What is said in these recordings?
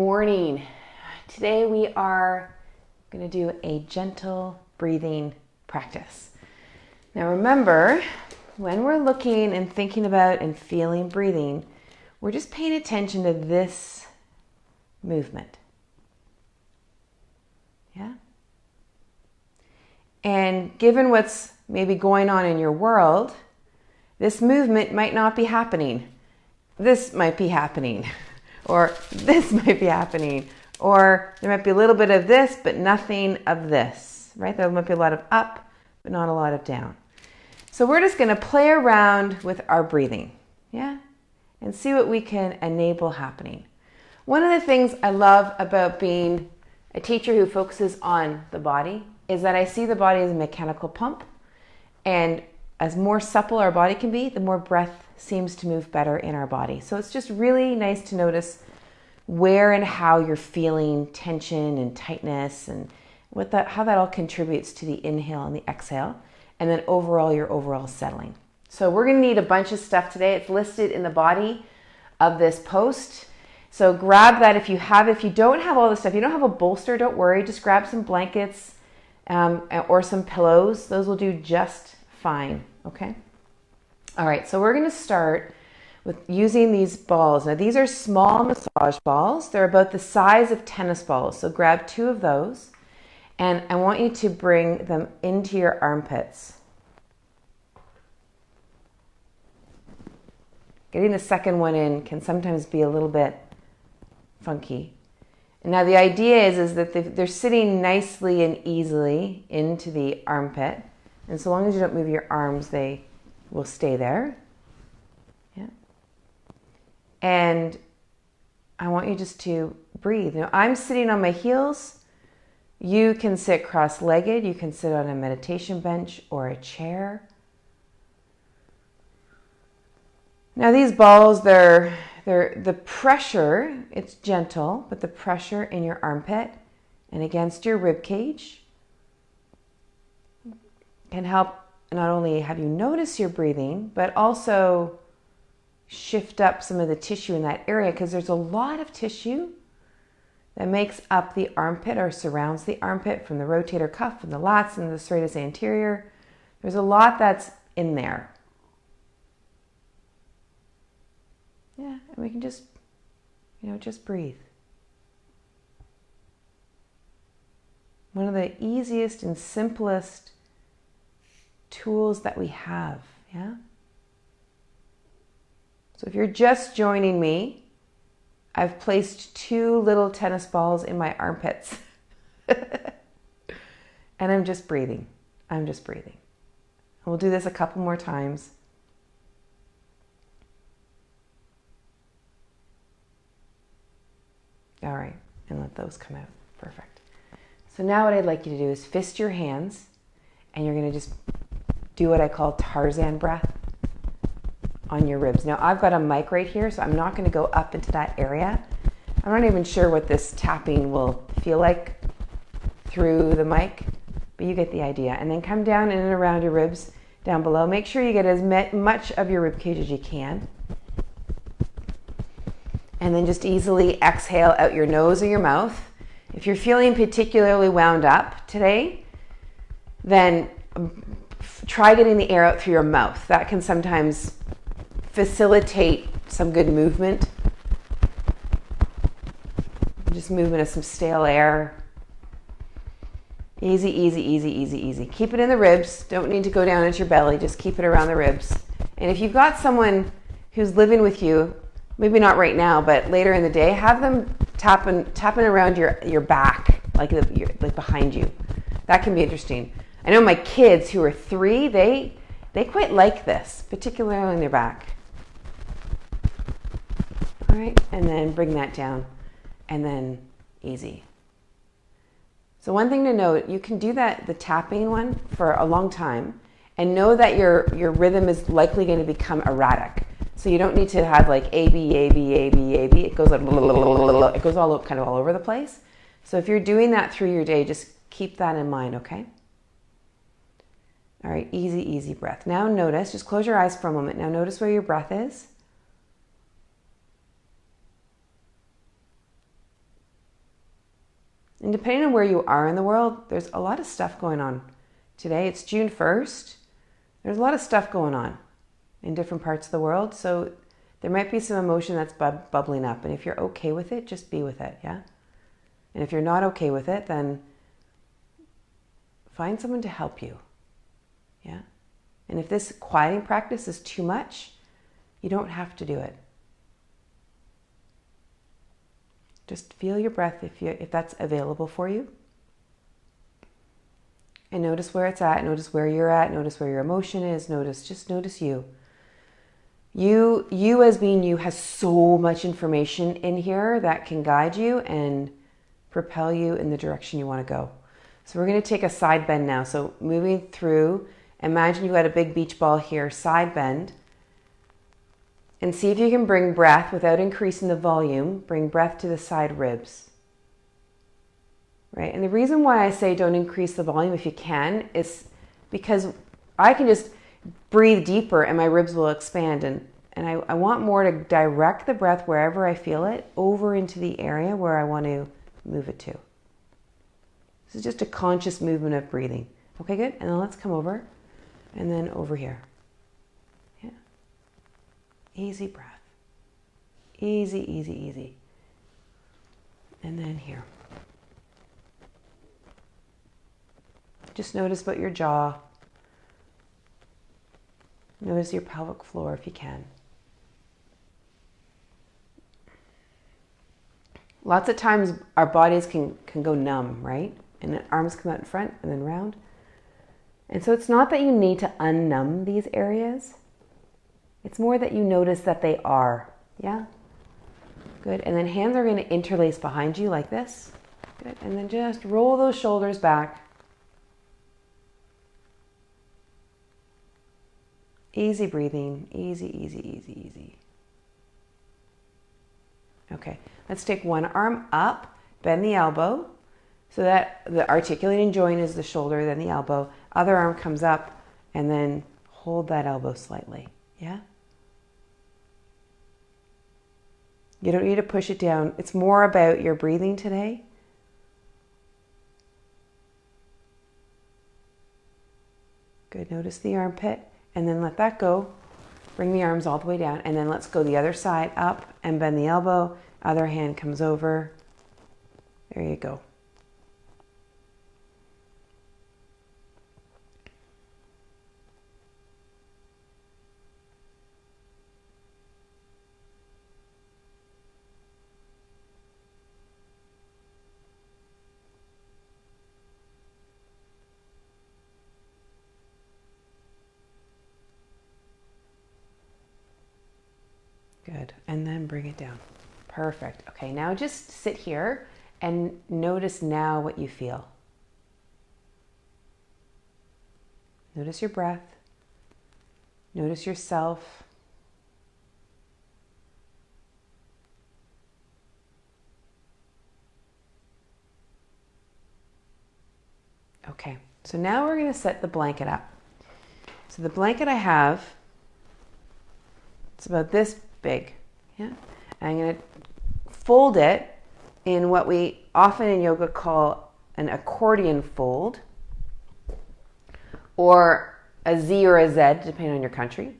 morning. Today we are going to do a gentle breathing practice. Now remember, when we're looking and thinking about and feeling breathing, we're just paying attention to this movement. Yeah? And given what's maybe going on in your world, this movement might not be happening. This might be happening. Or this might be happening. Or there might be a little bit of this, but nothing of this, right? There might be a lot of up, but not a lot of down. So we're just going to play around with our breathing, yeah? And see what we can enable happening. One of the things I love about being a teacher who focuses on the body is that I see the body as a mechanical pump. And as more supple our body can be, the more breath seems to move better in our body. So it's just really nice to notice where and how you're feeling tension and tightness and how that all contributes to the inhale and the exhale, and then your overall settling. So we're going to need a bunch of stuff today. It's listed in the body of this post. So grab that if you have. If you don't have all this stuff, you don't have a bolster, don't worry. Just grab some blankets or some pillows. Those will do just fine, okay? All right, so we're going to start with using these balls. Now, these are small massage balls. They're about the size of tennis balls. So grab 2 of those, and I want you to bring them into your armpits. Getting the second one in can sometimes be a little bit funky. And now the idea is that they're sitting nicely and easily into the armpit. And so long as you don't move your arms, they will stay there. Yeah. And I want you just to breathe. Now, I'm sitting on my heels. You can sit cross-legged. You can sit on a meditation bench or a chair. Now, these balls, they're the pressure, it's gentle, but the pressure in your armpit and against your rib cage can help not only have you notice your breathing, but also shift up some of the tissue in that area, because there's a lot of tissue that makes up the armpit or surrounds the armpit, from the rotator cuff and the lats and the serratus anterior. There's a lot that's in there. Yeah, and we can just breathe. One of the easiest and simplest tools that we have, yeah? So if you're just joining me, I've placed 2 little tennis balls in my armpits. And I'm just breathing. And we'll do this a couple more times. All right, and let those come out. Perfect. So now what I'd like you to do is fist your hands, and you're going to just do what I call Tarzan breath on your ribs. Now, I've got a mic right here, so I'm not going to go up into that area. I'm not even sure what this tapping will feel like through the mic, but you get the idea. And then come down in and around your ribs down below. Make sure you get as much of your rib cage as you can. And then just easily exhale out your nose or your mouth. If you're feeling particularly wound up today, then try getting the air out through your mouth. That can sometimes facilitate some good movement. Just movement of some stale air. Easy, easy, easy, easy, easy. Keep it in the ribs. Don't need to go down into your belly. Just keep it around the ribs. And if you've got someone who's living with you, maybe not right now, but later in the day, have them tapping around your back, like behind you. That can be interesting. I know my kids who are 3, they quite like this, particularly on their back. All right, and then bring that down, and then easy. So one thing to note, you can do the tapping one for a long time, and know that your rhythm is likely going to become erratic. So you don't need to have like A, B, A, B, A, B, A, B. It goes like, it goes all kind of all over the place. So if you're doing that through your day, just keep that in mind, okay? All right, easy, easy breath. Now notice, just close your eyes for a moment. Now notice where your breath is. And depending on where you are in the world, there's a lot of stuff going on. Today, it's June 1st. There's a lot of stuff going on in different parts of the world. So there might be some emotion that's bubbling up. And if you're okay with it, just be with it, yeah? And if you're not okay with it, then find someone to help you, yeah? And if this quieting practice is too much, you don't have to do it. Just feel your breath if that's available for you. And notice where it's at, notice where you're at, notice where your emotion is, just notice you. You as being you has so much information in here that can guide you and propel you in the direction you want to go. So we're going to take a side bend now. So moving through, imagine you've got a big beach ball here, side bend. And see if you can bring breath without increasing the volume. Bring breath to the side ribs. Right? And the reason why I say don't increase the volume if you can is because I can just breathe deeper and my ribs will expand. And I want more to direct the breath wherever I feel it over into the area where I want to move it to. This is just a conscious movement of breathing. Okay, good. And then let's come over and then over here. Easy breath. Easy, easy, easy. And then here. Just notice about your jaw. Notice your pelvic floor if you can. Lots of times our bodies can go numb, right? And the arms come out in front and then round. And so it's not that you need to unnumb these areas. It's more that you notice that they are, yeah? Good, and then hands are going to interlace behind you like this. Good, and then just roll those shoulders back. Easy breathing, easy, easy, easy, easy. Okay, let's take one arm up, bend the elbow, so that the articulating joint is the shoulder, then the elbow. Other arm comes up, and then hold that elbow slightly, yeah? You don't need to push it down. It's more about your breathing today. Good. Notice the armpit and then let that go. Bring the arms all the way down and then let's go the other side up and bend the elbow. Other hand comes over. There you go. Good. And then bring it down. Perfect. Okay, now just sit here and notice now what you feel. Notice your breath. Notice yourself. Okay, so now we're going to set the blanket up. So the blanket I have, it's about this big, yeah? And I'm going to fold it in what we often in yoga call an accordion fold, or a Z or a Z, depending on your country.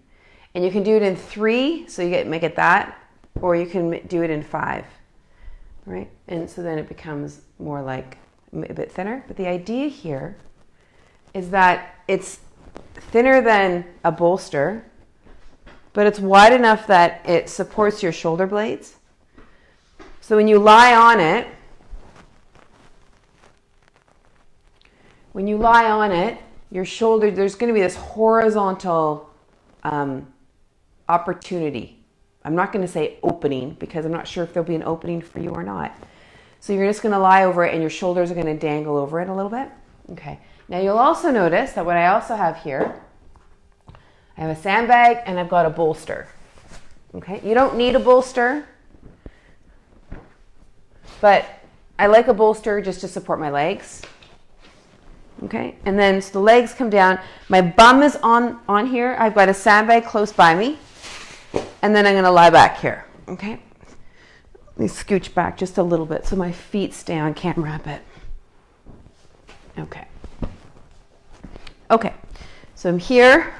And you can do it in 3, so you make it that, or you can do it in 5, right? And so then it becomes more like a bit thinner. But the idea here is that it's thinner than a bolster, but it's wide enough that it supports your shoulder blades. So when you lie on it, your shoulder, there's going to be this horizontal opportunity. I'm not going to say opening because I'm not sure if there'll be an opening for you or not. So you're just going to lie over it and your shoulders are going to dangle over it a little bit. Okay. Now you'll also notice that what I also have here, I have a sandbag and I've got a bolster. Okay, you don't need a bolster, but I like a bolster just to support my legs. Okay, and then so the legs come down. My bum is on here. I've got a sandbag close by me, and then I'm going to lie back here. Okay, Let me scooch back just a little bit so my feet stay on camera a bit. Okay. Okay, so I'm here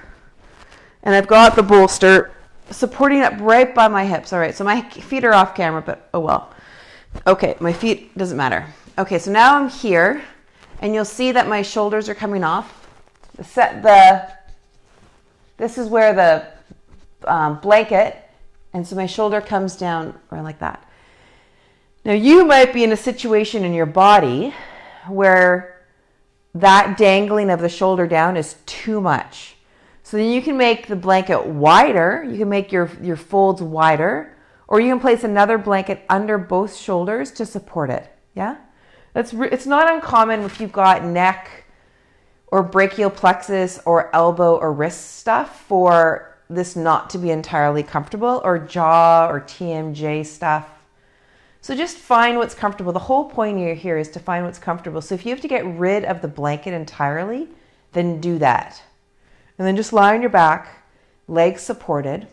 and I've got the bolster supporting up right by my hips. All right, so my feet are off camera, but oh well. Okay, my feet, doesn't matter. Okay, so now I'm here and you'll see that my shoulders are coming off. This is where the blanket, and so my shoulder comes down or like that. Now you might be in a situation in your body where that dangling of the shoulder down is too much. So then you can make the blanket wider. You can make your folds wider, or you can place another blanket under both shoulders to support it. Yeah? It's not uncommon if you've got neck or brachial plexus or elbow or wrist stuff for this not to be entirely comfortable, or jaw or TMJ stuff. So just find what's comfortable. The whole point here is to find what's comfortable. So if you have to get rid of the blanket entirely, then do that. And then just lie on your back, legs supported.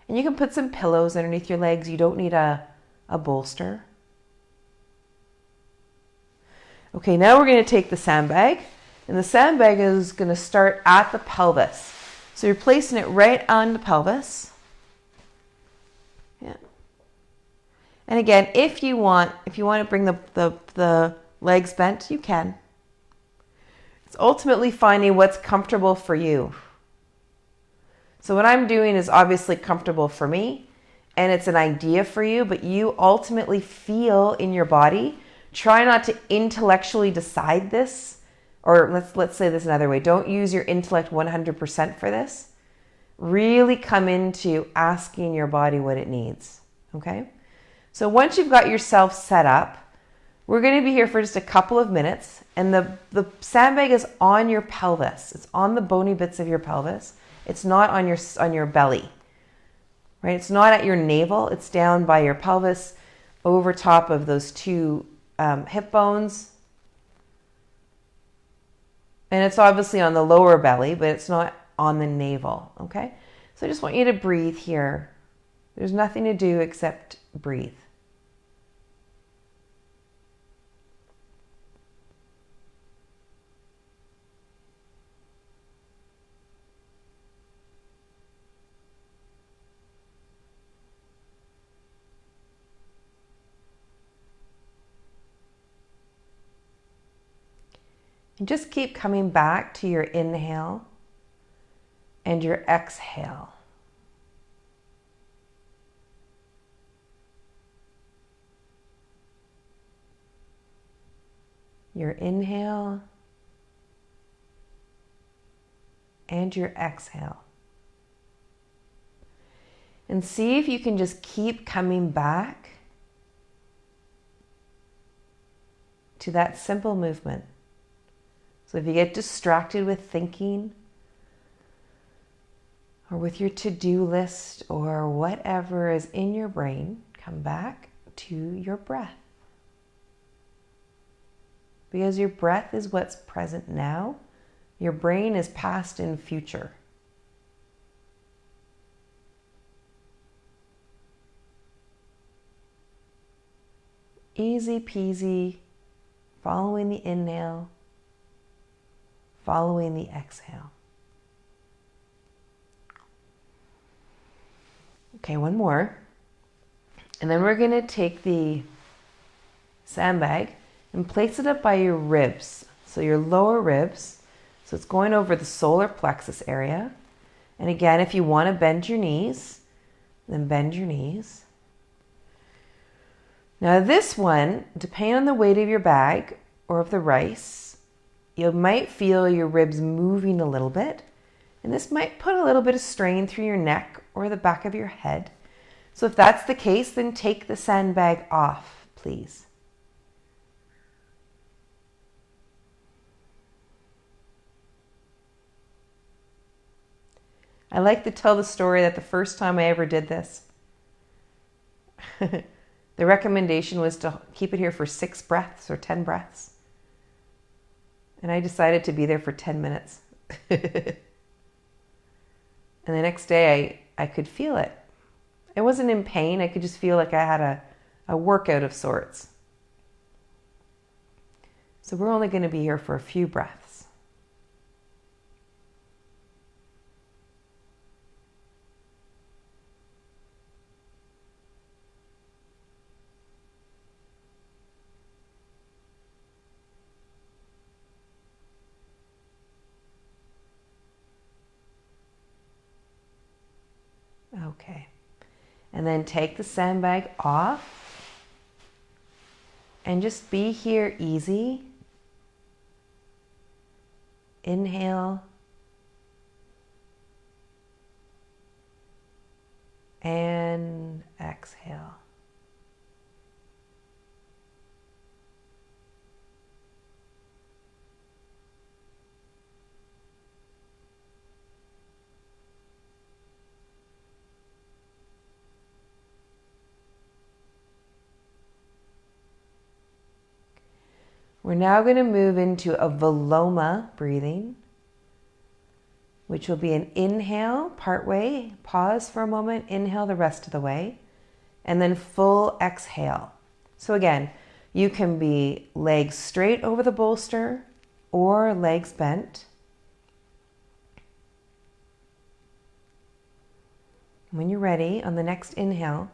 And you can put some pillows underneath your legs. You don't need a bolster. Okay, now we're going to take the sandbag. And the sandbag is going to start at the pelvis. So you're placing it right on the pelvis. Yeah. And again, if you want to bring the legs bent, you can. It's ultimately finding what's comfortable for you. So what I'm doing is obviously comfortable for me, and it's an idea for you, but you ultimately feel in your body. Try not to intellectually decide this, or let's say this another way. Don't use your intellect 100% for this. Really come into asking your body what it needs, okay? So once you've got yourself set up, we're going to be here for just a couple of minutes, and the sandbag is on your pelvis. It's on the bony bits of your pelvis. It's not on your belly, right? It's not at your navel. It's down by your pelvis, over top of those two hip bones. And it's obviously on the lower belly, but it's not on the navel, okay? So I just want you to breathe here. There's nothing to do except breathe. And just keep coming back to your inhale and your exhale. Your inhale and your exhale. And see if you can just keep coming back to that simple movement. So if you get distracted with thinking or with your to-do list or whatever is in your brain, come back to your breath. Because your breath is what's present now. Your brain is past and future. Easy peasy, following the inhale, following the exhale. Okay, one more. And then we're going to take the sandbag and place it up by your ribs. So your lower ribs. So it's going over the solar plexus area. And again, if you want to bend your knees, then bend your knees. Now this one, depending on the weight of your bag or of the rice, you might feel your ribs moving a little bit. And this might put a little bit of strain through your neck or the back of your head. So if that's the case, then take the sandbag off, please. I like to tell the story that the first time I ever did this, the recommendation was to keep it here for 6 breaths or 10 breaths. And I decided to be there for 10 minutes. And the next day I could feel it. I wasn't in pain. I could just feel like I had a workout of sorts. So we're only going to be here for a few breaths. Okay. And then take the sandbag off and just be here easy. Inhale and exhale. We're now going to move into a Viloma breathing, which will be an inhale partway, pause for a moment, inhale the rest of the way, and then full exhale. So again, you can be legs straight over the bolster or legs bent. When you're ready, on the next inhale,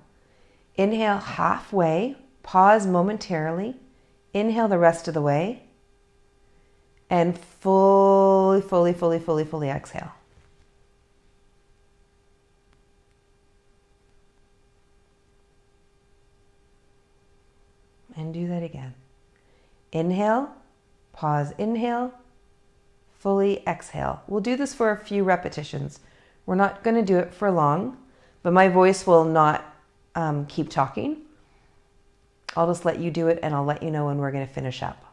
inhale halfway, pause momentarily, inhale the rest of the way, and fully exhale. And do that again. Inhale, pause, inhale, fully exhale. We'll do this for a few repetitions. We're not going to do it for long, but my voice will not keep talking. I'll just let you do it and I'll let you know when we're going to finish up.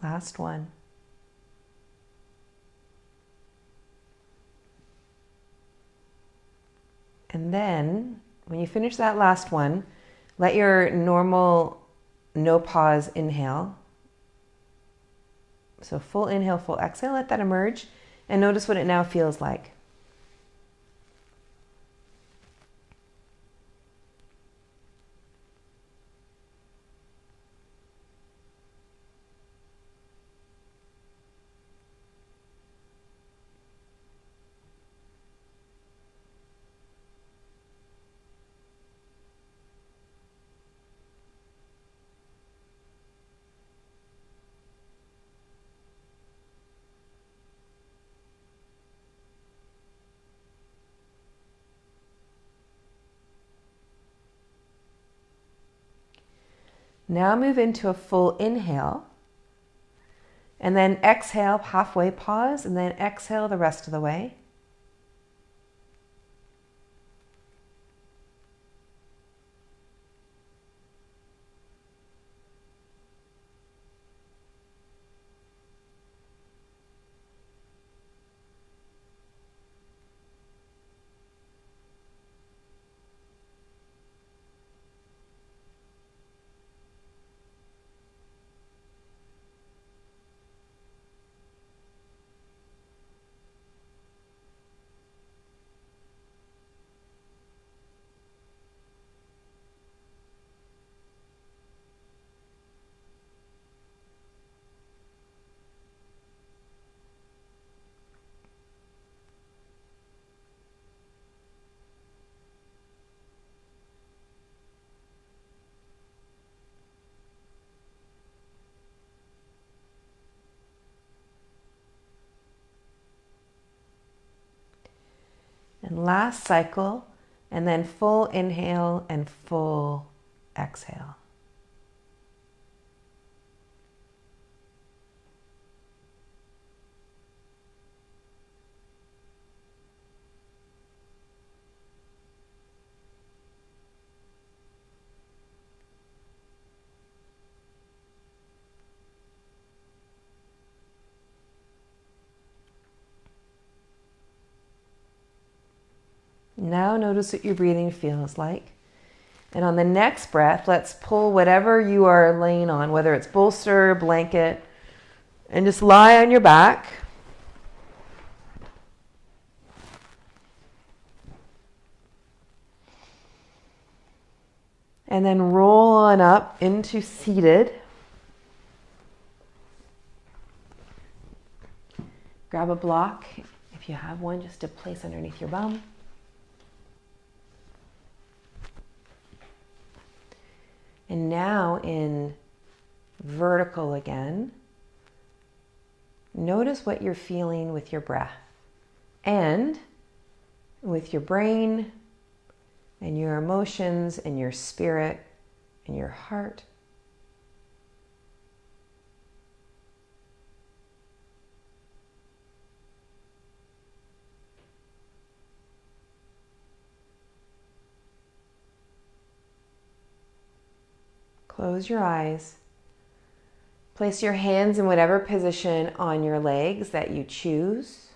Last one. And then when you finish that last one, let your normal no pause inhale. So full inhale, full exhale, let that emerge and notice what it now feels like. Now move into a full inhale and then exhale, halfway pause, and then exhale the rest of the way. And last cycle, And then full inhale and full exhale. Now notice what your breathing feels like. And on the next breath, let's pull whatever you are laying on, whether it's bolster, blanket, and just lie on your back. And then roll on up into seated. Grab a block, if you have one, just to place underneath your bum. And now in vertical again, notice what you're feeling with your breath and with your brain and your emotions and your spirit and your heart. Close your eyes. Place your hands in whatever position on your legs that you choose.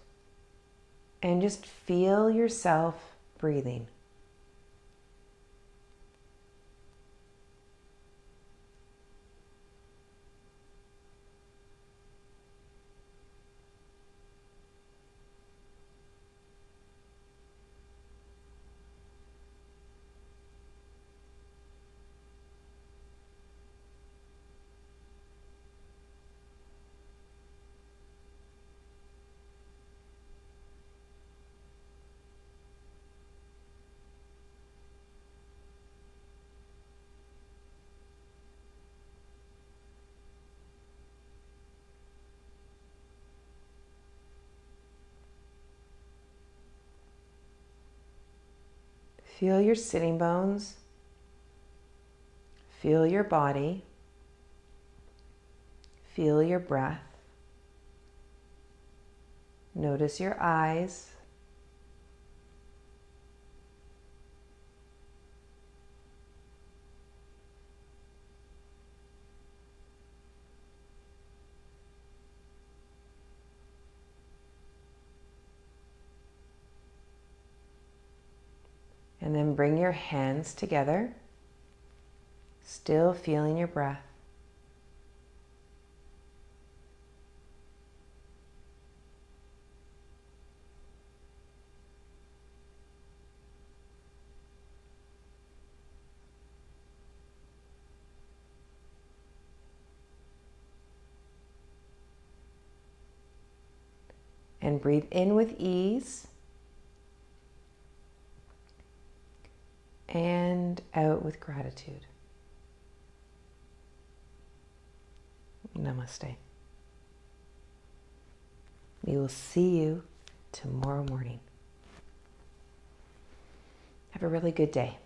And just feel yourself breathing. Feel your sitting bones. Feel your body. Feel your breath. Notice your eyes. And then bring your hands together, still feeling your breath. And breathe in with ease. And out with gratitude. Namaste. We will see you tomorrow morning. Have a really good day.